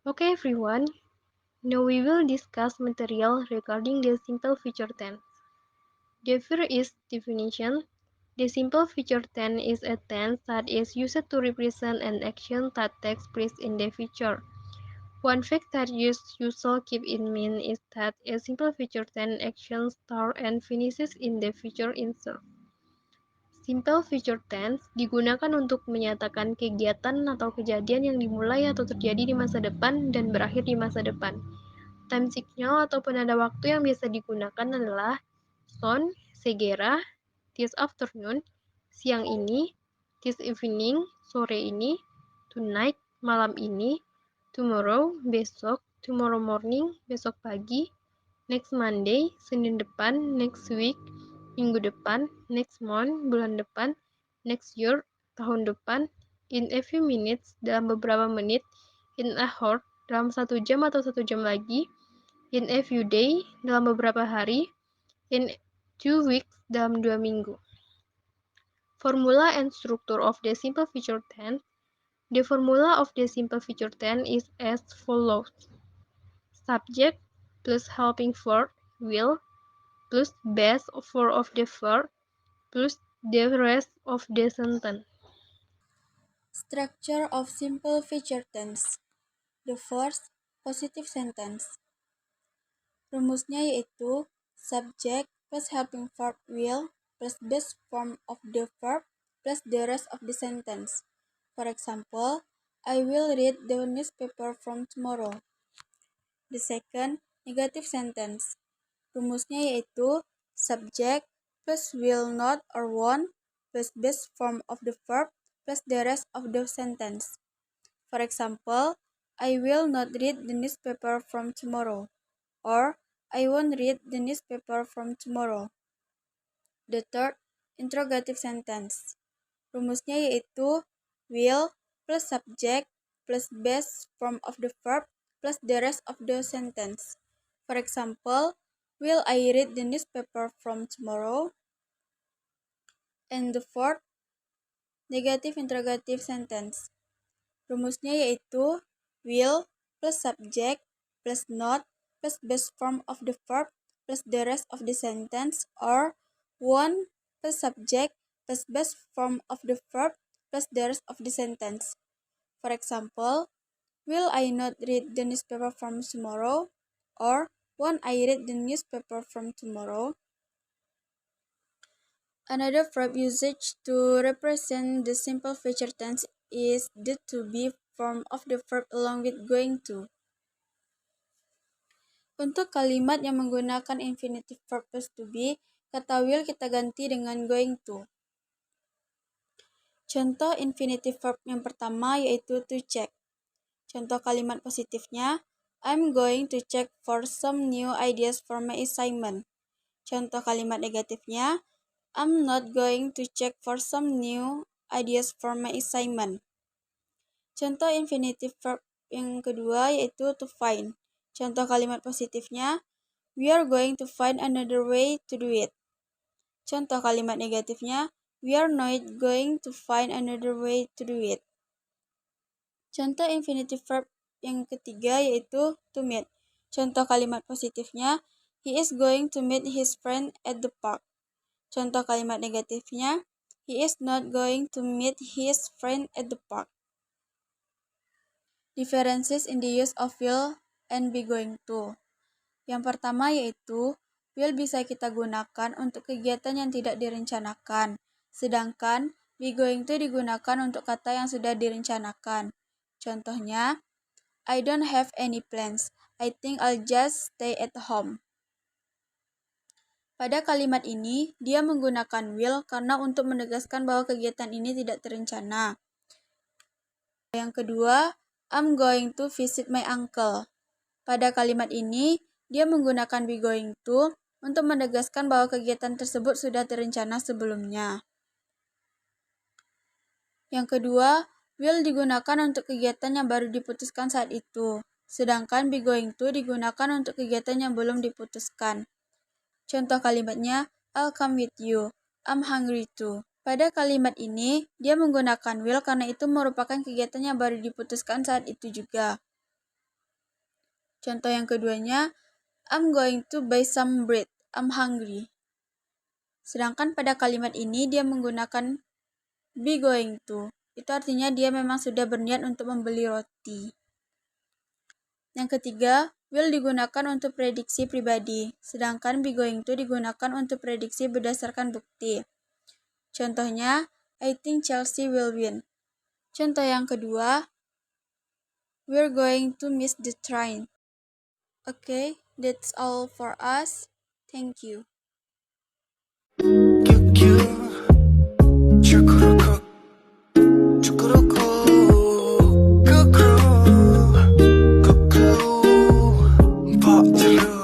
Okay everyone, now we will discuss material regarding the simple future tense. The first is definition. The simple future tense is a tense that is used to represent an action that takes place in the future. One fact that you should keep in mind is that a simple future tense action starts and finishes in the future itself. Simple future tense digunakan untuk menyatakan kegiatan atau kejadian yang dimulai atau terjadi di masa depan dan berakhir di masa depan. Time signal atau penanda waktu yang biasa digunakan adalah soon, segera, this afternoon, siang ini, this evening, sore ini, tonight, malam ini, tomorrow, besok, tomorrow morning, besok pagi, next Monday, Senin depan, next week, minggu depan, next month, bulan depan, next year, tahun depan, in a few minutes, dalam beberapa menit, in a hour, dalam 1 jam atau 1 jam lagi, in a few days, dalam beberapa hari, in 2 weeks, dalam 2 minggu. Formula and structure of the simple future tense. The formula of the simple future tense is as follows. Subject plus helping verb will plus base form of the verb plus the rest of the sentence. Structure of simple future tense. The first, positive sentence. Rumusnya yaitu subject plus helping verb will plus base form of the verb plus the rest of the sentence. For example, I will read the newspaper from tomorrow. The second, negative sentence. Rumusnya yaitu subject plus will not or won't plus base form of the verb plus the rest of the sentence. For example, I will not read the newspaper from tomorrow, or I won't read the newspaper from tomorrow. The third, interrogative sentence. Rumusnya yaitu will plus subject plus base form of the verb plus the rest of the sentence. For example, will I read the newspaper from tomorrow? And the fourth, negative interrogative sentence. Rumusnya yaitu will plus subject plus not plus base form of the verb plus the rest of the sentence, or won't plus subject plus base form of the verb plus the rest of the sentence. For example, will I not read the newspaper from tomorrow? Or won't I read the newspaper from tomorrow? Another verb usage to represent the simple future tense is the to be form of the verb along with going to. Untuk kalimat yang menggunakan infinitive verb plus to be, kata will kita ganti dengan going to. Contoh infinitive verb yang pertama yaitu to check. Contoh kalimat positifnya, I'm going to check for some new ideas for my assignment. Contoh kalimat negatifnya, I'm not going to check for some new ideas for my assignment. Contoh infinitive verb yang kedua yaitu to find. Contoh kalimat positifnya, we are going to find another way to do it. Contoh kalimat negatifnya, we are not going to find another way to do it. Contoh infinitive verb yang ketiga yaitu to meet. Contoh kalimat positifnya, he is going to meet his friend at the park. Contoh kalimat negatifnya, he is not going to meet his friend at the park. Differences in the use of will and be going to. Yang pertama yaitu, will bisa kita gunakan untuk kegiatan yang tidak direncanakan, sedangkan be going to digunakan untuk kata yang sudah direncanakan. Contohnya, I don't have any plans. I think I'll just stay at home. Pada kalimat ini, dia menggunakan will karena untuk menegaskan bahwa kegiatan ini tidak terencana. Yang kedua, I'm going to visit my uncle. Pada kalimat ini, dia menggunakan be going to untuk menegaskan bahwa kegiatan tersebut sudah terencana sebelumnya. Yang kedua, will digunakan untuk kegiatan yang baru diputuskan saat itu, sedangkan be going to digunakan untuk kegiatan yang belum diputuskan. Contoh kalimatnya, I'll come with you. I'm hungry too. Pada kalimat ini, dia menggunakan will karena itu merupakan kegiatan yang baru diputuskan saat itu juga. Contoh yang keduanya, I'm going to buy some bread. I'm hungry. Sedangkan pada kalimat ini dia menggunakan be going to. Itu artinya dia memang sudah berniat untuk membeli roti. Yang ketiga, will digunakan untuk prediksi pribadi, sedangkan be going to digunakan untuk prediksi berdasarkan bukti. Contohnya, I think Chelsea will win. Contoh yang kedua, we're going to miss the train. Okay, that's all for us. Thank you. Pak Jeruk